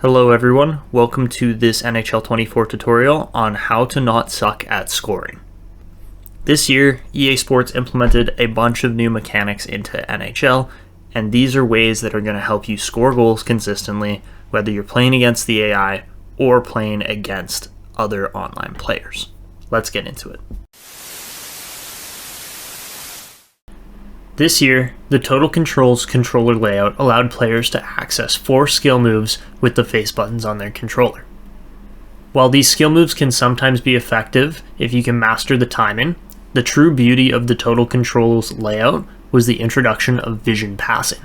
Hello everyone, welcome to this NHL 24 tutorial on how to not suck at scoring. This year, EA Sports implemented a bunch of new mechanics into NHL, and these are ways that are going to help you score goals consistently, whether you're playing against the AI or playing against other online players. Let's get into it. This year, the Total Controls controller layout allowed players to access 4 skill moves with the face buttons on their controller. While these skill moves can sometimes be effective if you can master the timing, the true beauty of the Total Controls layout was the introduction of vision passing.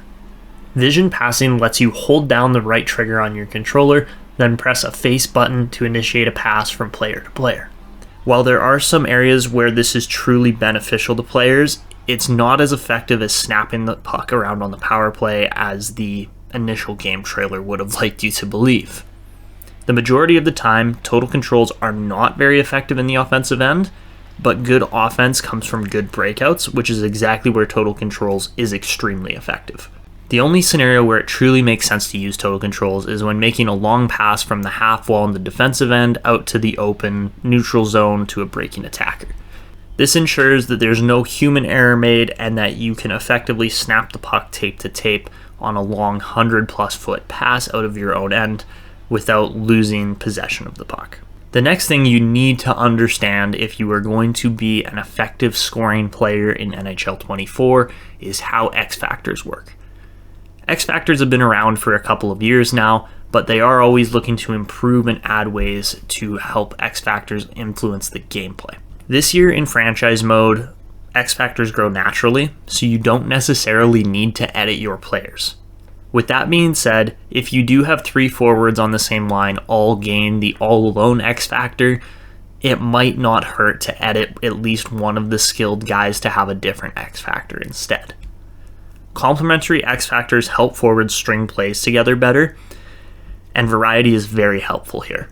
Vision passing lets you hold down the right trigger on your controller, then press a face button to initiate a pass from player to player. While there are some areas where this is truly beneficial to players, it's not as effective as snapping the puck around on the power play as the initial game trailer would have liked you to believe. The majority of the time, total controls are not very effective in the offensive end, but good offense comes from good breakouts, which is exactly where total controls is extremely effective. The only scenario where it truly makes sense to use total controls is when making a long pass from the half wall in the defensive end out to the open neutral zone to a breaking attacker. This ensures that there's no human error made and that you can effectively snap the puck tape to tape on a long 100+ foot pass out of your own end without losing possession of the puck. The next thing you need to understand if you are going to be an effective scoring player in NHL 24 is how X factors work. X factors have been around for a couple of years now, but they are always looking to improve and add ways to help X factors influence the gameplay. This year in franchise mode, X factors grow naturally, so you don't necessarily need to edit your players. With that being said, if you do have 3 forwards on the same line all gain the all-alone X factor, it might not hurt to edit at least one of the skilled guys to have a different X factor instead. Complementary X factors help forwards string plays together better, and variety is very helpful here.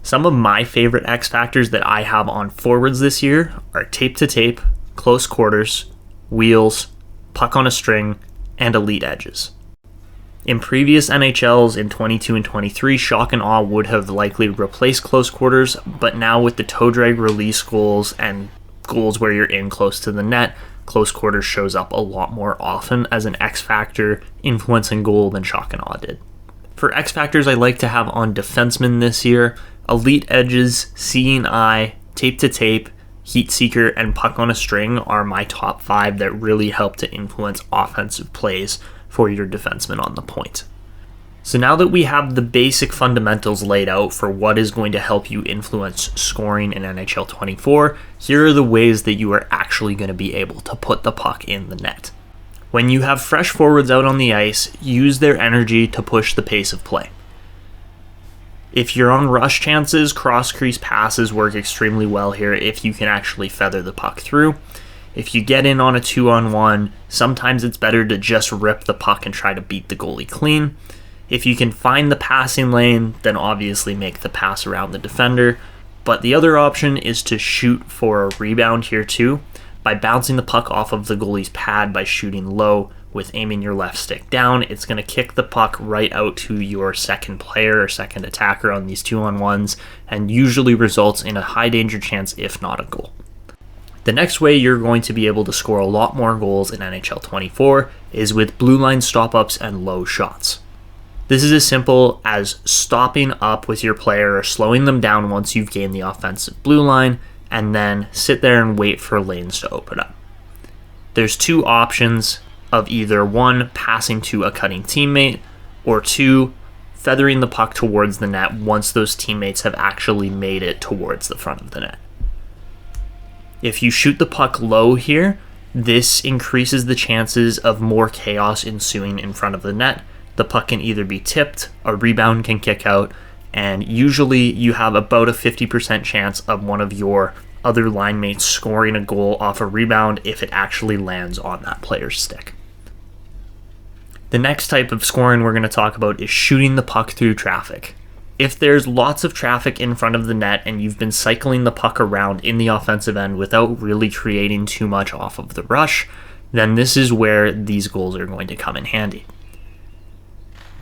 Some of my favorite X factors that I have on forwards this year are tape to tape, close quarters, wheels, puck on a string, and elite edges. In previous NHLs in 22 and 23, shock and awe would have likely replaced close quarters, but now with the toe drag release goals and goals where you're in close to the net, close quarters shows up a lot more often as an X factor influencing goal than shock and awe did. For X factors I like to have on defensemen this year, elite edges, seeing eye, tape to tape, heat seeker, and puck on a string are my top 5 that really help to influence offensive plays for your defenseman on the point. So now that we have the basic fundamentals laid out for what is going to help you influence scoring in NHL 24, here are the ways that you are actually going to be able to put the puck in the net. When you have fresh forwards out on the ice, use their energy to push the pace of play. If you're on rush chances, cross-crease passes work extremely well here if you can actually feather the puck through. If you get in on a 2-on-1, sometimes it's better to just rip the puck and try to beat the goalie clean. If you can find the passing lane, then obviously make the pass around the defender. But the other option is to shoot for a rebound here too, by bouncing the puck off of the goalie's pad by shooting low with aiming your left stick down. It's going to kick the puck right out to your second player or second attacker on these 2-on-1s and usually results in a high danger chance if not a goal. The next way you're going to be able to score a lot more goals in NHL 24 is with blue line stop-ups and low shots. This is as simple as stopping up with your player or slowing them down once you've gained the offensive blue line and then sit there and wait for lanes to open up. There's 2 options of either 1, passing to a cutting teammate, or 2, feathering the puck towards the net once those teammates have actually made it towards the front of the net. If you shoot the puck low here, this increases the chances of more chaos ensuing in front of the net. The puck can either be tipped, a rebound can kick out, and usually you have about a 50% chance of one of your other line mates scoring a goal off a rebound if it actually lands on that player's stick. The next type of scoring we're going to talk about is shooting the puck through traffic. If there's lots of traffic in front of the net and you've been cycling the puck around in the offensive end without really creating too much off of the rush, then this is where these goals are going to come in handy.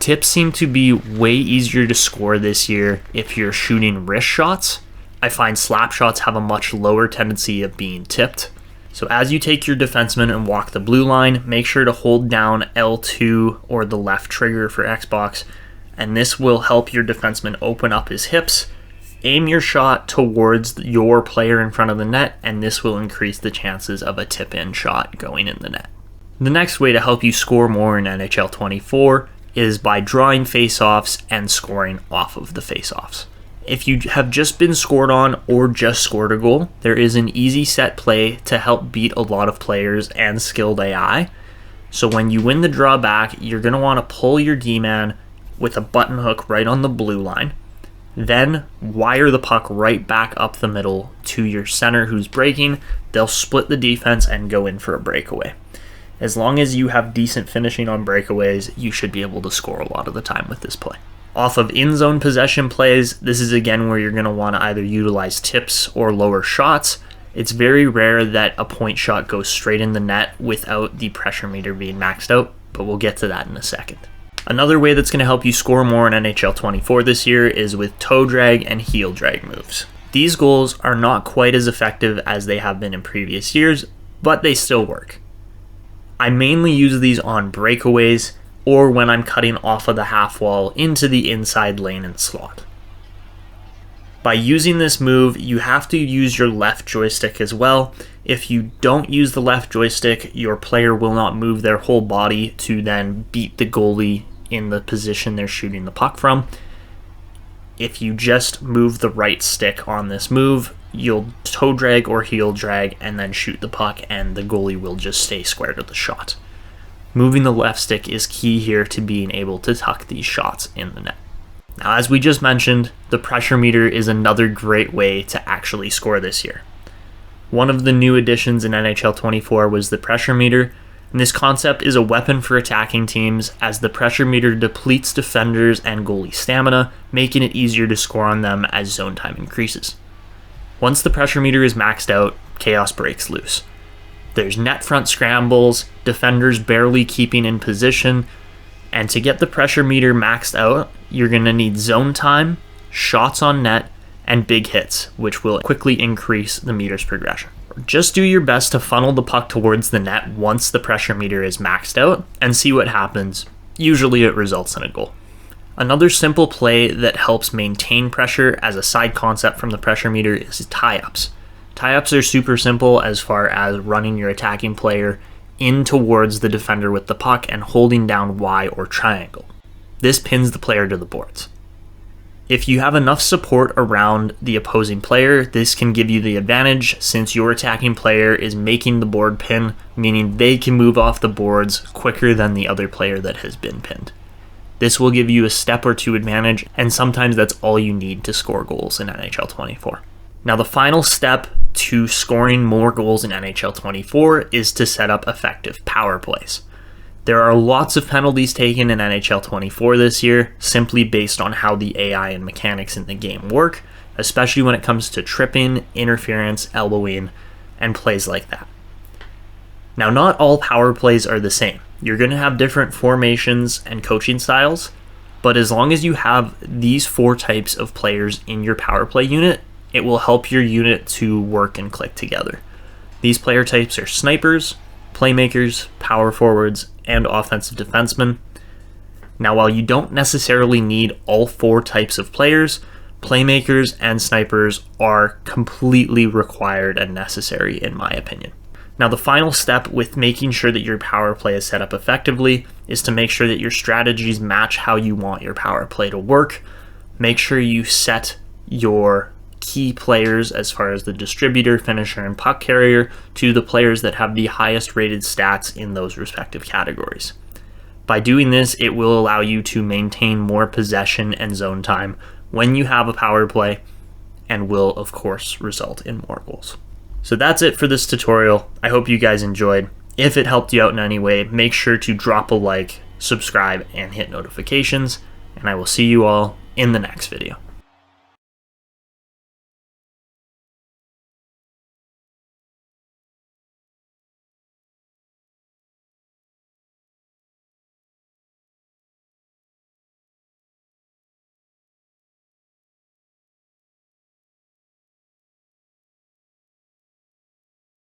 Tips seem to be way easier to score this year if you're shooting wrist shots. I find slap shots have a much lower tendency of being tipped. So as you take your defenseman and walk the blue line, make sure to hold down L2 or the left trigger for Xbox, and this will help your defenseman open up his hips. Aim your shot towards your player in front of the net, and this will increase the chances of a tip-in shot going in the net. The next way to help you score more in NHL 24 is by drawing faceoffs and scoring off of the faceoffs. If you have just been scored on or just scored a goal, there is an easy set play to help beat a lot of players and skilled AI. So when you win the draw back, you're going to want to pull your D-man with a button hook right on the blue line, then wire the puck right back up the middle to your center who's breaking. They'll split the defense and go in for a breakaway. As long as you have decent finishing on breakaways, you should be able to score a lot of the time with this play. Off of in-zone possession plays, this is again where you're going to want to either utilize tips or lower shots. It's very rare that a point shot goes straight in the net without the pressure meter being maxed out, but we'll get to that in a second. Another way that's going to help you score more in NHL 24 this year is with toe drag and heel drag moves. These goals are not quite as effective as they have been in previous years, but they still work. I mainly use these on breakaways or when I'm cutting off of the half wall into the inside lane and slot. By using this move, you have to use your left joystick as well. If you don't use the left joystick, your player will not move their whole body to then beat the goalie in the position they're shooting the puck from. If you just move the right stick on this move, you'll toe drag or heel drag and then shoot the puck, and the goalie will just stay square to the shot. Moving the left stick is key here to being able to tuck these shots in the net. Now, as we just mentioned, the pressure meter is another great way to actually score this year. One of the new additions in NHL 24 was the pressure meter, and this concept is a weapon for attacking teams as the pressure meter depletes defenders and goalie stamina, making it easier to score on them as zone time increases. Once the pressure meter is maxed out, chaos breaks loose. There's net front scrambles, defenders barely keeping in position, and to get the pressure meter maxed out, you're going to need zone time, shots on net, and big hits, which will quickly increase the meter's progression. Just do your best to funnel the puck towards the net once the pressure meter is maxed out and see what happens. Usually it results in a goal. Another simple play that helps maintain pressure as a side concept from the pressure meter is tie-ups. Tie-ups are super simple as far as running your attacking player in towards the defender with the puck and holding down Y or triangle. This pins the player to the boards. If you have enough support around the opposing player, this can give you the advantage since your attacking player is making the board pin, meaning they can move off the boards quicker than the other player that has been pinned. This will give you a step or two advantage, and sometimes that's all you need to score goals in NHL 24. Now, the final step to scoring more goals in NHL 24 is to set up effective power plays. There are lots of penalties taken in NHL 24 this year, simply based on how the AI and mechanics in the game work, especially when it comes to tripping, interference, elbowing, and plays like that. Now, not all power plays are the same. You're going to have different formations and coaching styles, but as long as you have these 4 types of players in your power play unit, it will help your unit to work and click together. These player types are snipers, playmakers, power forwards, and offensive defensemen. Now, while you don't necessarily need all 4 types of players, playmakers and snipers are completely required and necessary in my opinion. Now, the final step with making sure that your power play is set up effectively is to make sure that your strategies match how you want your power play to work. Make sure you set your key players as far as the distributor, finisher, and puck carrier to the players that have the highest rated stats in those respective categories. By doing this, it will allow you to maintain more possession and zone time when you have a power play, and will of course result in more goals. So that's it for this tutorial. I hope you guys enjoyed. If it helped you out in any way, make sure to drop a like, subscribe, and hit notifications, and I will see you all in the next video.